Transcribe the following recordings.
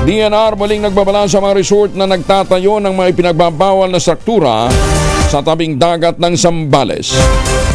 DNR muling nagbabala sa mga resort na nagtatayo ng mga ipinagbabawal na struktura sa tabing dagat ng Zambales.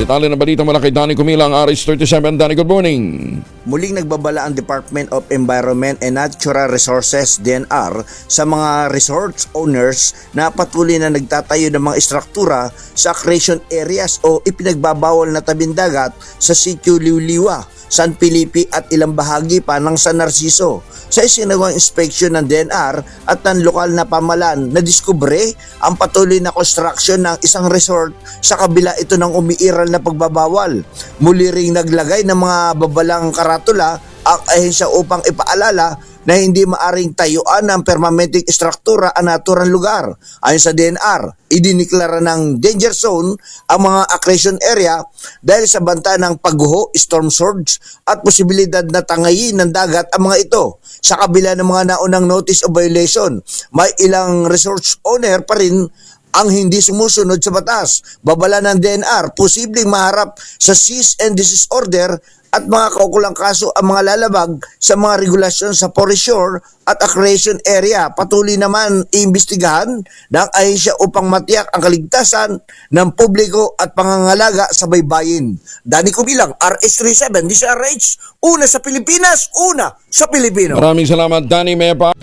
Detalye ng balita mula kay Danny Kumilang, RH37. Danny, good morning. Muling nagbabala ang Department of Environment and Natural Resources DNR sa mga resorts owners na patuloy na nagtatayo ng mga istruktura sa recreation areas o ipinagbabawal na tabing dagat sa Sitio Liuliwa, San Felipe at ilang bahagi pa ng San Narciso. Sa isinagawang inspeksyon ng DNR at ng lokal na pamahalaan, nadiskubre ang patuloy na construction ng isang resort sa kabila ito ng umiiral na pagbabawal. Muli ring naglagay ng mga babalang karatula ang ahensya upang ipaalala na hindi maaring tayuan ng permanenteng istruktura ang naturang lugar. Ayon sa DNR, idiniklara ng danger zone ang mga accretion area dahil sa banta ng pagguho, storm surge at posibilidad na tangayin ng dagat ang mga ito. Sa kabila ng mga naunang notice of violation, may ilang resort owner pa rin ang hindi sumusunod sa batas. Babala ng DNR, posibleng maharap sa cease and desist order at mga kaukulang kaso ang mga lalabag sa mga regulasyon sa foreshore at accretion area. Patuloy naman iimbestigahan ng ahensya upang matiyak ang kaligtasan ng publiko at pangangalaga sa baybayin. Danny Kumilang, RH37, DCRH, una sa Pilipinas, una sa Pilipino. Maraming salamat, Danny. May pa